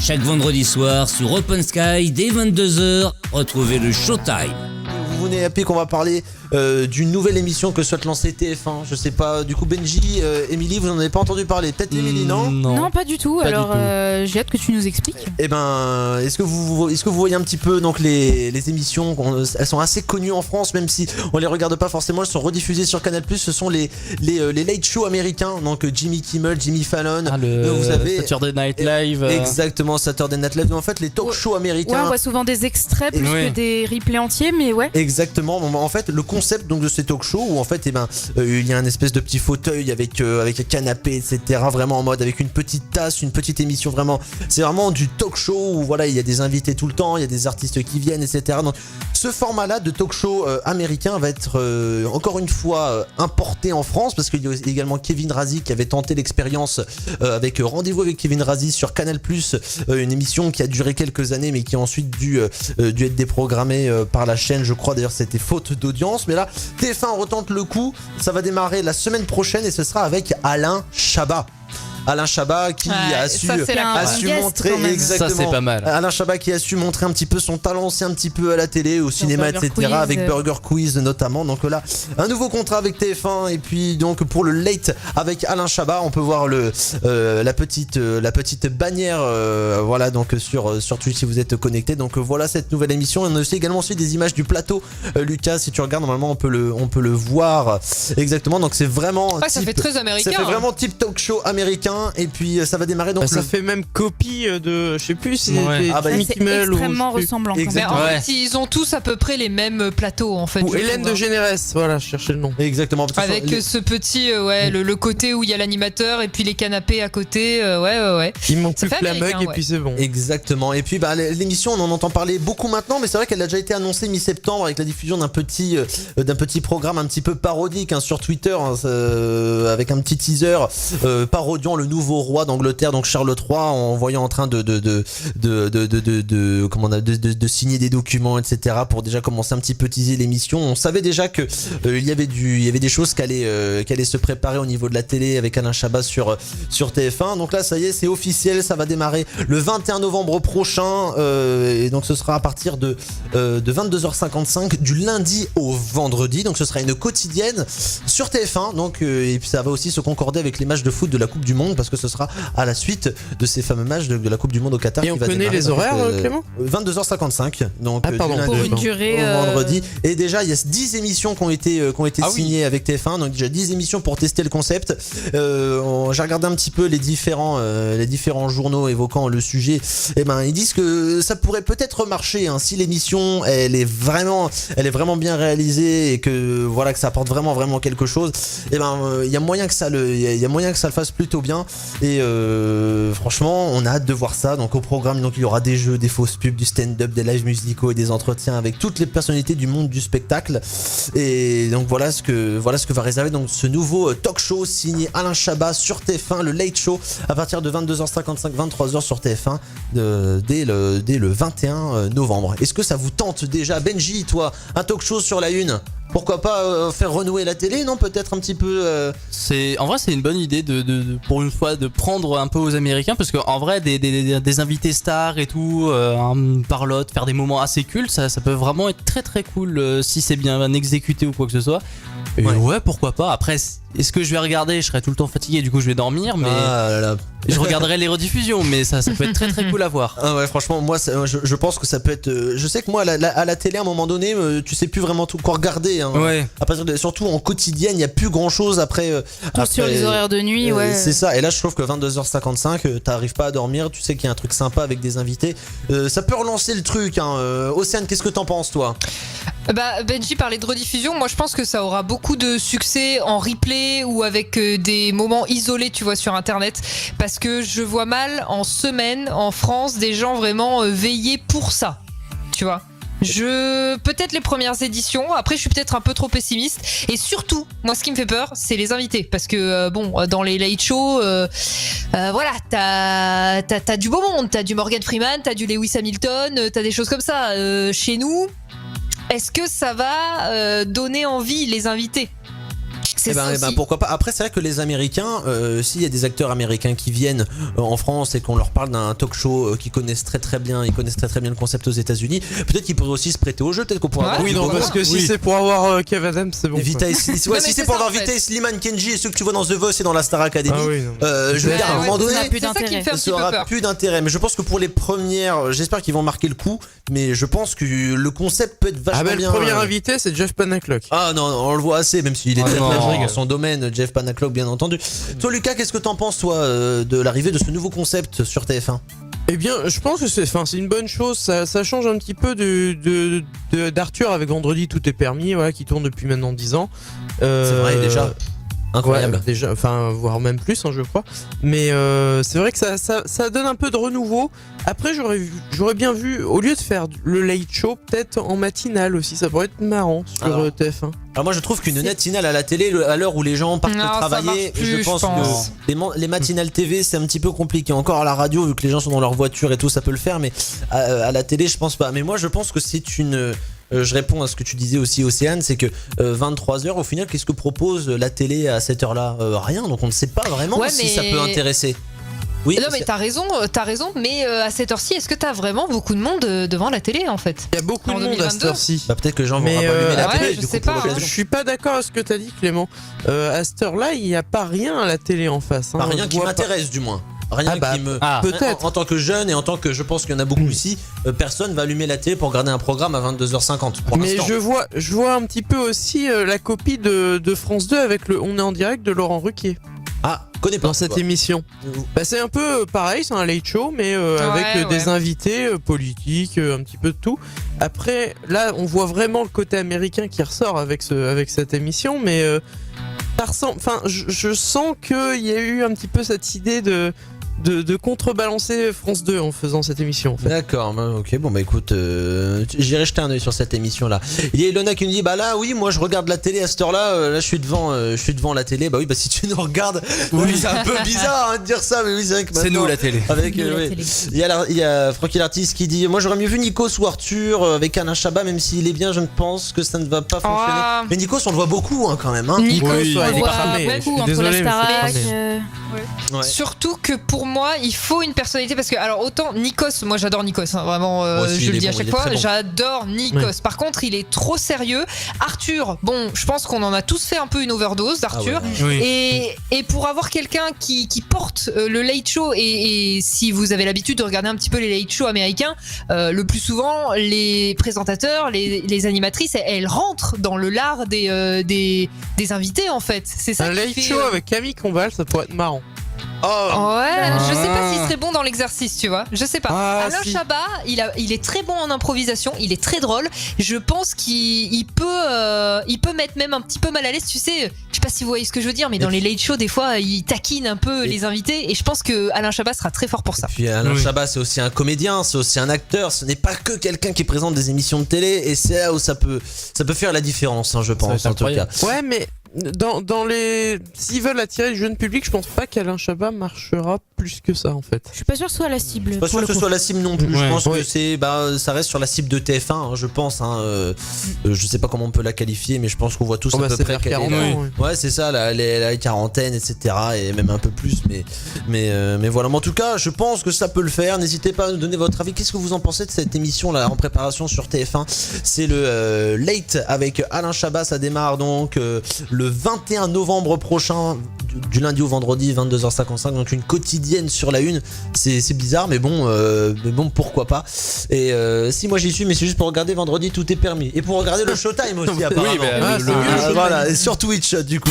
Chaque vendredi soir sur Open Sky, dès 22h, retrouvez le Showtime. Vous venez appeler qu'on va parler d'une nouvelle émission que souhaite lancer TF1. Je sais pas, du coup Benji, Émilie, vous en avez pas entendu parler? Peut-être Émilie, non? Non, pas du tout. Pas Alors, du tout. j'ai hâte que tu nous expliques. Eh ben, est-ce que vous voyez un petit peu donc les émissions, elles sont assez connues en France, même si on les regarde pas forcément, elles sont rediffusées sur Canal+. Ce sont les late shows américains, donc Jimmy Kimmel, Jimmy Fallon. Le vous avez Saturday Night Live. Exactement, Saturday Night Live. En fait, les talk shows Ouais, américains. on voit souvent des extraits plus Ouais. que des replays entiers, mais ouais. Exactement. En fait, le concept donc de ces talk shows où en fait, il y a un espèce de petit fauteuil avec un canapé, etc. Vraiment en mode avec une petite tasse, une petite émission. Vraiment, c'est vraiment du talk show où voilà, il y a des invités tout le temps, il y a des artistes qui viennent, etc. Donc, ce format-là de talk show américain va être encore une fois importé en France parce qu'il y a également Kevin Razi qui avait tenté l'expérience avec Rendez-vous avec Kevin Razi sur Canal+, une émission qui a duré quelques années mais qui a ensuite dû être déprogrammée par la chaîne. Je crois d'ailleurs c'était faute d'audience, mais là TF1 retente le coup. Ça va démarrer la semaine prochaine et ce sera avec Alain Chabat. Alain Chabat qui a su montrer exactement. Ça c'est pas mal. Alain Chabat qui a su montrer un petit peu son talent aussi un petit peu à la télé, au cinéma, Burger etc. Quiz, avec Burger Quiz notamment. Donc là, un nouveau contrat avec TF1 et puis donc pour le late avec Alain Chabat, on peut voir la petite bannière voilà donc sur Twitch si vous êtes connecté. Donc voilà cette nouvelle émission. On a aussi également des images du plateau. Lucas, si tu regardes normalement on peut le voir exactement. Donc c'est vraiment ça fait très américain. Ça fait vraiment type talk show américain. Et puis ça va démarrer donc ça fait même copie de je sais plus si Ouais. c'était Jimmy C'est Kimmel extrêmement ou je sais plus. ressemblant. quand même. Exactement. En Ouais. fait, ils ont tous à peu près les mêmes plateaux en fait. Ou je Hélène trouve, de Généresse, voilà, je cherchais le nom. Exactement. Parce que Avec les- ce petit, le côté où il y a l'animateur et puis les canapés à côté, ouais. Il manque Ça plus fait que la américain, mug et ouais. puis c'est bon. Exactement. Et puis l'émission, on en entend parler beaucoup maintenant, mais c'est vrai qu'elle a déjà été annoncée mi-septembre avec la diffusion d'un petit programme un petit peu parodique sur Twitter, avec un petit teaser parodiant le nouveau roi d'Angleterre, donc Charles III, en voyant en train de signer des documents, etc. pour déjà commencer un petit peu teaser l'émission. On savait déjà que il y avait des choses qui allaient se préparer au niveau de la télé avec Alain Chabat sur TF1. Donc là, ça y est, c'est officiel, ça va démarrer le 21 novembre prochain, et donc ce sera à partir de 22h55 du lundi au vendredi. Donc ce sera une quotidienne sur TF1. Donc et puis ça va aussi se concorder avec les matchs de foot de la Coupe du Monde parce que ce sera à la suite de ces fameux matchs de la Coupe du Monde au Qatar. Et qui on va connaît démarrer les horaires, Clément 22h55. Donc Ah, pardon. du Pour lundi une durée. au vendredi. Et déjà, il y a 10 émissions qui ont été Ah oui. signées avec TF1. Donc déjà 10 émissions pour tester le concept. J'ai regardé un petit peu les différents journaux évoquant le sujet. Et ils disent que ça pourrait peut-être marcher si l'émission elle est vraiment bien réalisée et que voilà que ça apporte vraiment quelque chose. Et il y a moyen que ça le fasse plutôt bien. Et franchement, on a hâte de voir ça. Donc au programme, donc il y aura des jeux, des fausses pubs, du stand-up, des lives musicaux et des entretiens avec toutes les personnalités du monde du spectacle. Et donc voilà ce que va réserver donc ce nouveau talk show signé Alain Chabat sur TF1, le Late Show, à partir de 22h55, 23h sur TF1 dès le 21 novembre. Est-ce que ça vous tente déjà, Benji, toi, un talk show sur la une? Pourquoi pas faire renouer la télé, non? Peut-être un petit peu. En vrai, c'est une bonne idée pour une fois de prendre un peu aux Américains parce qu'en vrai, des invités stars et tout, un parlotte, faire des moments assez cultes, ça peut vraiment être très très cool si c'est bien exécuté ou quoi que ce soit. Et ouais, pourquoi pas. Après, est-ce que je vais regarder? Je serai tout le temps fatigué, du coup je vais dormir, mais je regarderai les rediffusions, mais ça peut être très très cool à voir. Ah ouais, franchement, moi je pense que ça peut être. Je sais que moi à la télé à un moment donné, tu sais plus vraiment tout quoi regarder. Ouais. À partir surtout en quotidienne, il y a plus grand chose après. Sur les horaires de nuit, ouais. C'est ça. Et là, je trouve que 22h55, t'arrives pas à dormir. Tu sais qu'il y a un truc sympa avec des invités. Ça peut relancer le truc. Océane, qu'est-ce que t'en penses, toi? Benji parlait de rediffusion. Moi, je pense que ça aura beaucoup de succès en replay ou avec des moments isolés, tu vois, sur Internet. Parce que je vois mal en semaine, en France, des gens vraiment veiller pour ça. Tu vois? Peut-être les premières éditions. Après, je suis peut-être un peu trop pessimiste. Et surtout, moi, ce qui me fait peur, c'est les invités, parce que dans les late shows, voilà, t'as du beau monde, t'as du Morgan Freeman, t'as du Lewis Hamilton, t'as des choses comme ça. Chez nous, est-ce que ça va donner envie les invités? C'est Eh ben, ça eh ben, aussi. pourquoi pas. Après, c'est vrai que les Américains, s'il y a des acteurs américains qui viennent en France et qu'on leur parle d'un talk show qu'ils connaissent très très bien, ils connaissent très très bien le concept aux États-Unis, peut-être qu'ils pourraient aussi se prêter au jeu. Peut-être qu'on pourrait Ouais. avoir Oui, du non, beau parce gosse. que si c'est pour avoir Kev Adams, c'est bon. Vita et Non, mais si c'est c'est pour ça, avoir en fait. Vita et Slimane, Kenji et ceux que tu vois dans The Voice et dans la Star Academy, Ah oui, non. je veux Ouais, dire, à un ouais, moment donné, ça a plus c'est ça qui me d'intérêt. fait un ça petit peu aura peur. plus d'intérêt. Mais je pense que pour les premières, j'espère qu'ils vont marquer le coup. Mais je pense que le concept peut être vachement Ah bah, bien. le premier invité, c'est Jeff Panaclock. Ah non, on le voit assez, même s'il est Ah très non. très dans son domaine, Jeff Panaclock bien entendu. Toi Lucas, qu'est-ce que t'en penses toi de l'arrivée de ce nouveau concept sur TF1 ? Eh bien, je pense que c'est une bonne chose. Ça change un petit peu d'Arthur avec Vendredi Tout est permis, voilà, qui tourne depuis maintenant 10 ans. C'est vrai déjà. Incroyable. Ouais, déjà, enfin, voire même plus, hein, je crois. Mais c'est vrai que ça donne un peu de renouveau. Après, j'aurais bien vu, au lieu de faire le late show, peut-être en matinale aussi, ça pourrait être marrant sur Alors. TF1. Alors moi je trouve qu'une matinale à la télé, à l'heure où les gens partent Non, ça travailler, marche plus, je pense je pense. que les matinales TV c'est un petit peu compliqué. Encore à la radio, vu que les gens sont dans leur voiture et tout, ça peut le faire, mais à la télé je pense pas. Mais moi je pense que c'est une... je réponds à ce que tu disais aussi Océane, c'est que 23h au final, qu'est-ce que propose la télé à cette heure-là ? Rien, donc on ne sait pas vraiment Ouais, si mais- ça peut intéresser. Oui, Non mais t'as raison, mais à cette heure-ci, est-ce que t'as vraiment beaucoup de monde devant la télé en fait? Il y a beaucoup En de monde à cette 2022. heure-ci. bah, peut-être que les gens vont Mais, allumer la ouais, télé je du coup sais pour pas, hein. Je l'occasion. suis pas d'accord avec ce que t'as dit, Clément. À cette heure-là, il n'y a pas rien à la télé en face. Hein. Pas rien On qui voit m'intéresse du moins. Rien Ah bah, qui me... Ah. Peut-être. En tant que jeune et en tant que je pense qu'il y en a beaucoup ici, personne va allumer la télé pour regarder un programme à 22h50 pour Mais l'instant. je vois un petit peu aussi la copie de France 2 avec le On est en direct de Laurent Ruquier Ah, connais pas. dans cette toi. émission. Bah, c'est un peu pareil, c'est un late show, mais avec des ouais. invités politiques, un petit peu de tout. Après, là, on voit vraiment le côté américain qui ressort avec cette émission, mais ça ressemble. Enfin, je sens qu'il y a eu un petit peu cette idée de contrebalancer France 2 en faisant cette émission en fait. D'accord, bah, ok, bon bah écoute, j'irai jeter un oeil sur cette émission là. Il y a Ilona qui nous dit, bah là oui, moi je regarde la télé à cette heure là, là je suis devant la télé, bah oui, bah si tu nous regardes, oui, c'est un peu bizarre hein, de dire ça, mais oui, c'est vrai que C'est maintenant, nous la télé. Avec, Nous, la oui. télé. Il y a Francky l'artiste qui dit, moi j'aurais mieux vu Nikos ou Arthur avec Alain Chabat, même s'il est bien, je ne pense que ça ne va pas fonctionner. Ah. Mais Nikos on le voit beaucoup hein, quand même. Hein. Nikos, Oui, on il est voit cramé, beaucoup, je suis Entre désolé, la mais Starac, c'est cramé. Ouais. Surtout que pour moi, il faut une personnalité parce que alors autant Nikos, moi j'adore Nikos, hein, vraiment, Moi aussi, je il le est dis à bon, chaque il est fois, très bon. j'adore Nikos. Ouais. Par contre, il est trop sérieux. Arthur, bon, je pense qu'on en a tous fait un peu une overdose d'Arthur. Ah ouais. Oui. Et pour avoir quelqu'un qui porte le late show, et si vous avez l'habitude de regarder un petit peu les late shows américains, le plus souvent, les présentateurs, les animatrices, elles rentrent dans le lard des invités en fait. C'est ça Un qui late fait, show avec Camille Combal, ça pourrait être marrant. Oh, Ouais, je sais pas s'il serait bon dans l'exercice, tu vois. Je sais pas. Ah, Alain si. Chabat, il est très bon en improvisation, il est très drôle. Je pense qu'il peut mettre même un petit peu mal à l'aise, tu sais. Je sais pas si vous voyez ce que je veux dire, mais dans les late shows, des fois, il taquine un peu Et- les invités, et je pense que Alain Chabat sera très fort pour ça. Puis Alain Oui. Chabat c'est aussi un comédien, c'est aussi un acteur, ce n'est pas que quelqu'un qui présente des émissions de télé et c'est là où ça peut faire la différence hein, je va pense être en tout cas. incroyable. Ouais, mais dans les s'ils veulent attirer le jeune public, je pense pas qu'Alain Chabat marchera plus que ça en fait. Je suis pas sûr que ce soit la cible. Je suis pas pour sûr le que ce coup. soit la cible non plus, je Ouais. pense que Oui. c'est ça reste sur la cible de TF1 hein, je pense hein, je sais pas comment on peut la qualifier mais je pense qu'on voit tous Oh, à bah, peu c'est près vers quelle est 40 la- ans, oui. Ouais, c'est ça, la quarantaine, etc. Et même un peu plus, mais voilà. Mais en tout cas, je pense que ça peut le faire. N'hésitez pas à nous donner votre avis. Qu'est-ce que vous en pensez de cette émission là en préparation sur TF1 ? C'est le Late avec Alain Chabat. Ça démarre donc le 21 novembre prochain, du lundi au vendredi, 22h55. Donc une quotidienne sur la une. C'est bizarre, mais bon, pourquoi pas. Et si moi j'y suis, mais c'est juste pour regarder vendredi, tout est permis. Et pour regarder le Showtime aussi, apparemment. bah, Ah, le- c'est mieux, Ah, je voilà, et sur Twitch du coup.